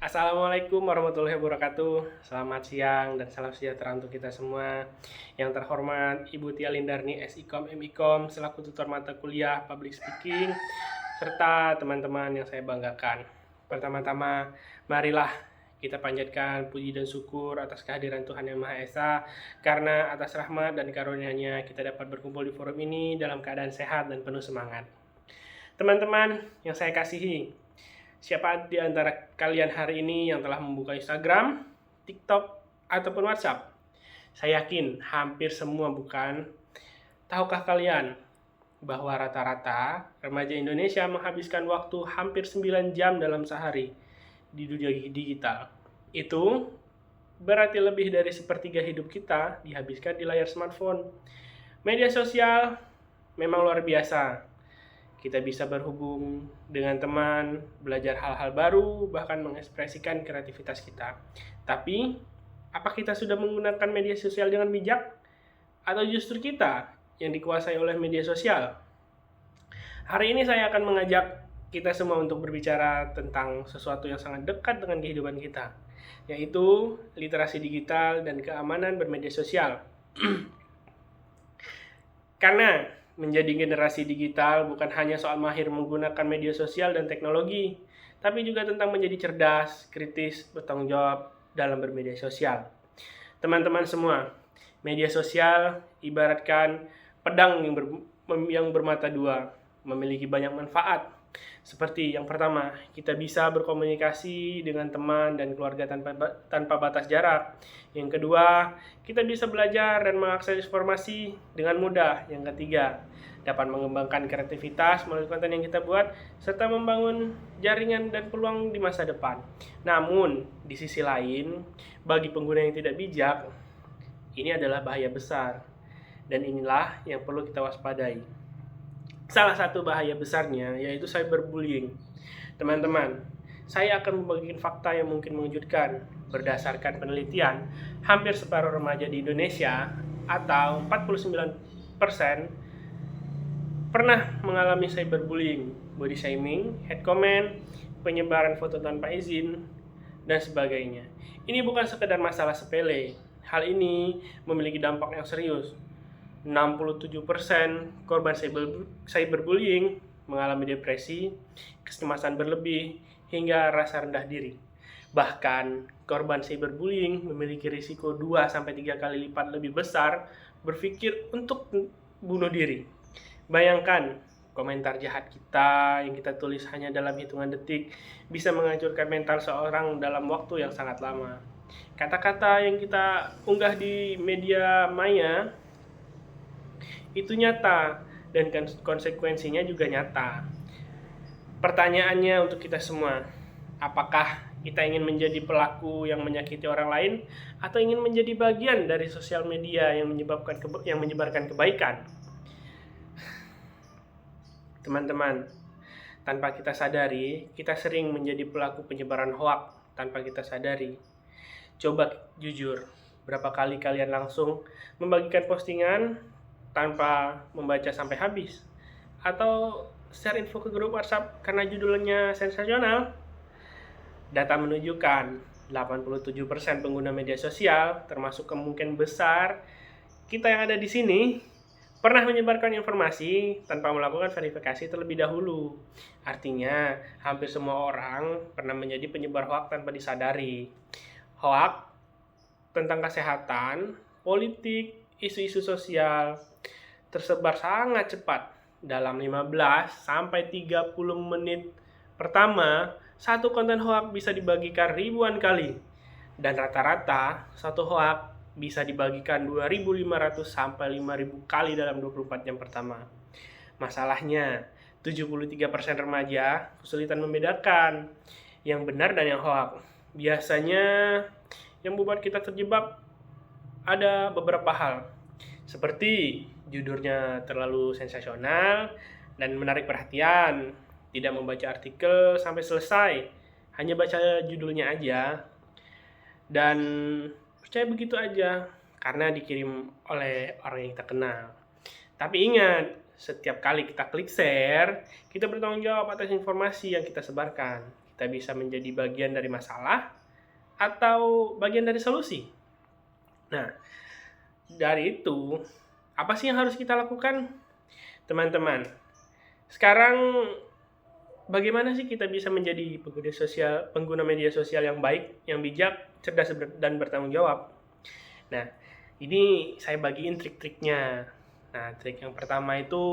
Assalamualaikum warahmatullahi wabarakatuh. Selamat siang dan salam sejahtera untuk kita semua. Yang terhormat Ibu Tia Lindarni SIKOM MIKOM selaku tutor mata kuliah Public Speaking serta teman-teman yang saya banggakan. Pertama-tama, marilah kita panjatkan puji dan syukur atas kehadiran Tuhan Yang Maha Esa, karena atas rahmat dan karunia-Nya kita dapat berkumpul di forum ini dalam keadaan sehat dan penuh semangat. Teman-teman yang saya kasihi, siapa di antara kalian hari ini yang telah membuka Instagram, TikTok, ataupun WhatsApp? Saya yakin hampir semua, bukan? Tahukah kalian bahwa rata-rata remaja Indonesia menghabiskan waktu hampir 9 jam dalam sehari di dunia digital? Itu berarti lebih dari sepertiga hidup kita dihabiskan di layar smartphone. Media sosial memang luar biasa. Kita bisa berhubung dengan teman, belajar hal-hal baru, bahkan mengekspresikan kreativitas kita. Tapi, apa kita sudah menggunakan media sosial dengan bijak? Atau justru kita yang dikuasai oleh media sosial? Hari ini saya akan mengajak kita semua untuk berbicara tentang sesuatu yang sangat dekat dengan kehidupan kita, yaitu literasi digital dan keamanan bermedia sosial. Karena menjadi generasi digital bukan hanya soal mahir menggunakan media sosial dan teknologi, tapi juga tentang menjadi cerdas, kritis, bertanggung jawab dalam bermedia sosial. Teman-teman semua, media sosial ibaratkan pedang yang bermata dua, memiliki banyak manfaat. Seperti yang pertama, kita bisa berkomunikasi dengan teman dan keluarga tanpa batas jarak. Yang kedua, kita bisa belajar dan mengakses informasi dengan mudah. Yang ketiga, dapat mengembangkan kreativitas melalui konten yang kita buat, serta membangun jaringan dan peluang di masa depan. Namun, di sisi lain, bagi pengguna yang tidak bijak, ini adalah bahaya besar. Dan inilah yang perlu kita waspadai. Salah satu bahaya besarnya yaitu cyberbullying. Teman-teman, saya akan membagikan fakta yang mungkin mengejutkan. Berdasarkan penelitian, hampir separuh remaja di Indonesia atau 49% pernah mengalami cyberbullying, body shaming, hate comment, penyebaran foto tanpa izin, dan sebagainya. Ini bukan sekedar masalah sepele. Hal ini memiliki dampak yang serius. 67% korban cyberbullying mengalami depresi, kecemasan berlebih, hingga rasa rendah diri. Bahkan, korban cyberbullying memiliki risiko 2-3 kali lipat lebih besar berpikir untuk bunuh diri. Bayangkan, komentar jahat kita yang kita tulis hanya dalam hitungan detik bisa menghancurkan mental seorang dalam waktu yang sangat lama. Kata-kata yang kita unggah di media maya itu nyata, dan konsekuensinya juga nyata. Pertanyaannya untuk kita semua, apakah kita ingin menjadi pelaku yang menyakiti orang lain, atau ingin menjadi bagian dari sosial media yang menyebarkan kebaikan? Teman-teman, tanpa kita sadari, kita sering menjadi pelaku penyebaran hoaks tanpa kita sadari. Coba jujur, berapa kali kalian langsung membagikan postingan tanpa membaca sampai habis, atau share info ke grup WhatsApp karena judulnya sensasional? Data menunjukkan 87% pengguna media sosial, termasuk kemungkinan besar kita yang ada di sini, pernah menyebarkan informasi tanpa melakukan verifikasi terlebih dahulu. Artinya, hampir semua orang pernah menjadi penyebar hoaks tanpa disadari. Hoaks tentang kesehatan, politik, isu-isu sosial tersebar sangat cepat. Dalam 15-30 menit pertama, satu konten hoaks bisa dibagikan ribuan kali. Dan rata-rata, satu hoaks bisa dibagikan 2.500-5.000 kali dalam 24 jam pertama. Masalahnya, 73% remaja kesulitan membedakan yang benar dan yang hoaks. Biasanya, yang membuat kita terjebak ada beberapa hal, seperti judulnya terlalu sensasional dan menarik perhatian, tidak membaca artikel sampai selesai, hanya baca judulnya aja, dan percaya begitu aja karena dikirim oleh orang yang kita kenal. Tapi ingat, setiap kali kita klik share, kita bertanggung jawab atas informasi yang kita sebarkan. kita bisa menjadi bagian dari masalah atau bagian dari solusi. Nah, dari itu, apa sih yang harus kita lakukan? Teman-teman, sekarang bagaimana sih kita bisa menjadi pengguna media sosial yang baik, yang bijak, cerdas, dan bertanggung jawab? Nah, ini saya bagiin trik-triknya. Nah, trik yang pertama itu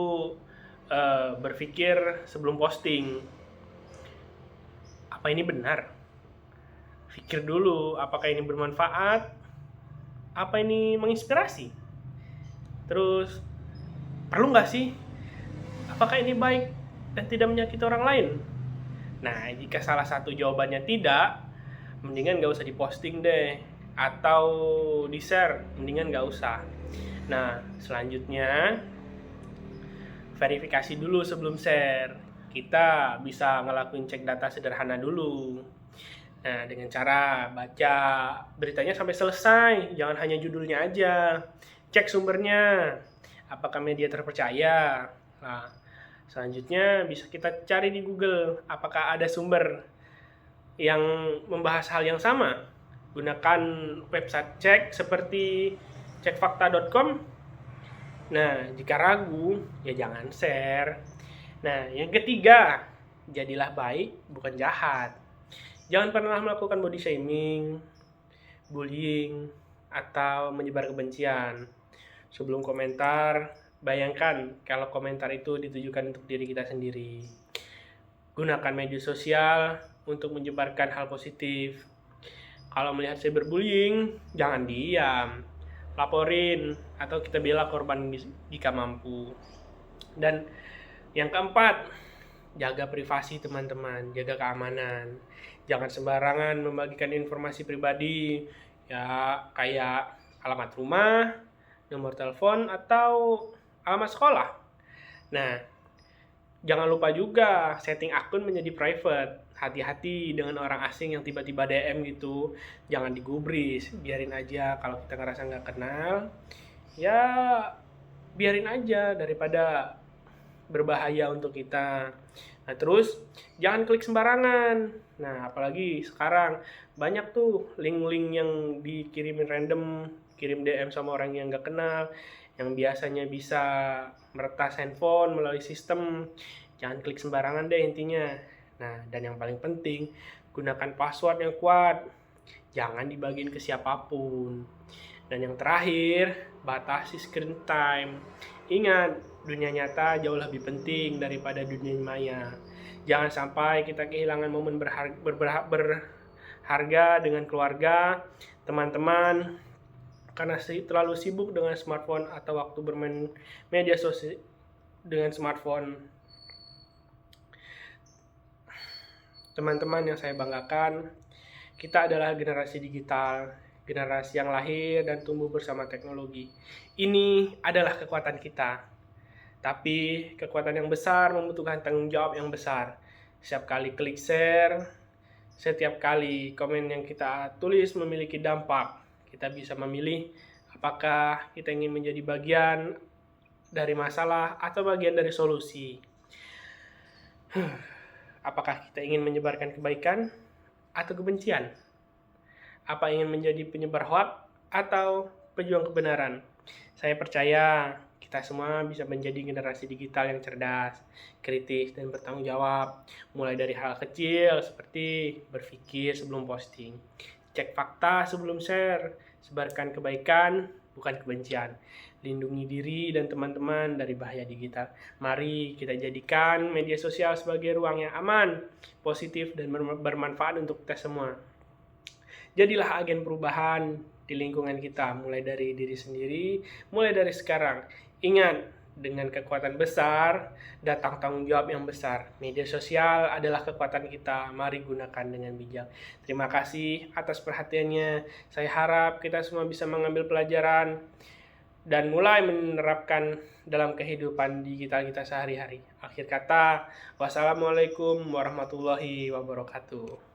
berpikir sebelum posting. Apa ini benar? Pikir dulu, apakah ini bermanfaat? Apa ini menginspirasi? Terus, perlu nggak sih? Apakah ini baik dan tidak menyakiti orang lain? Nah, jika salah satu jawabannya tidak, mendingan nggak usah diposting deh. Atau di-share, mendingan nggak usah. Nah, selanjutnya, verifikasi dulu sebelum share. Kita bisa ngelakuin cek data sederhana dulu. Nah, dengan cara baca beritanya sampai selesai, jangan hanya judulnya aja. Cek sumbernya, apakah media terpercaya. Nah, selanjutnya bisa kita cari di Google, apakah ada sumber yang membahas hal yang sama. Gunakan website cek seperti cekfakta.com. Nah, jika ragu, ya jangan share. Nah, yang ketiga, jadilah baik, bukan jahat. Jangan pernah melakukan body shaming, bullying, atau menyebar kebencian. Sebelum komentar, bayangkan kalau komentar itu ditujukan untuk diri kita sendiri. Gunakan media sosial untuk menyebarkan hal positif. Kalau melihat cyberbullying, jangan diam. Laporin, atau kita bela korban jika mampu. Dan yang keempat, jaga privasi teman-teman, jaga keamanan. Jangan sembarangan membagikan informasi pribadi, ya kayak alamat rumah, nomor telepon, atau alamat sekolah. Nah, jangan lupa juga setting akun menjadi private. Hati-hati dengan orang asing yang tiba-tiba DM gitu. Jangan digubris, biarin aja. Kalau kita ngerasa nggak kenal, ya biarin aja daripada berbahaya untuk kita. Nah, terus jangan klik sembarangan. Nah, apalagi sekarang banyak tuh link-link yang dikirimin random, kirim DM sama orang yang nggak kenal, yang biasanya bisa meretas handphone melalui sistem. Jangan klik sembarangan deh intinya. Nah, dan yang paling penting, gunakan password yang kuat. Jangan dibagiin ke siapapun. Dan yang terakhir, batasi screen time. Ingat, dunia nyata jauh lebih penting daripada dunia maya. Jangan sampai kita kehilangan momen berharga dengan keluarga, teman-teman, karena terlalu sibuk dengan smartphone atau waktu bermain media sosial dengan smartphone. Teman-teman yang saya banggakan, kita adalah generasi digital, generasi yang lahir dan tumbuh bersama teknologi. Ini adalah kekuatan kita. Tapi kekuatan yang besar membutuhkan tanggung jawab yang besar. Setiap kali klik share, setiap kali komen yang kita tulis memiliki dampak. Kita bisa memilih apakah kita ingin menjadi bagian dari masalah atau bagian dari solusi. Apakah kita ingin menyebarkan kebaikan atau kebencian? Apa ingin menjadi penyebar hoaks atau pejuang kebenaran? Saya percaya kita semua bisa menjadi generasi digital yang cerdas, kritis, dan bertanggung jawab. Mulai dari hal kecil seperti berpikir sebelum posting, cek fakta sebelum share, sebarkan kebaikan, bukan kebencian. Lindungi diri dan teman-teman dari bahaya digital. Mari kita jadikan media sosial sebagai ruang yang aman, positif, dan bermanfaat untuk kita semua. Jadilah agen perubahan di lingkungan kita, mulai dari diri sendiri, mulai dari sekarang. Ingat, dengan kekuatan besar, datang tanggung jawab yang besar. Media sosial adalah kekuatan kita, mari gunakan dengan bijak. Terima kasih atas perhatiannya. Saya harap kita semua bisa mengambil pelajaran dan mulai menerapkan dalam kehidupan digital kita sehari-hari. Akhir kata, wassalamualaikum warahmatullahi wabarakatuh.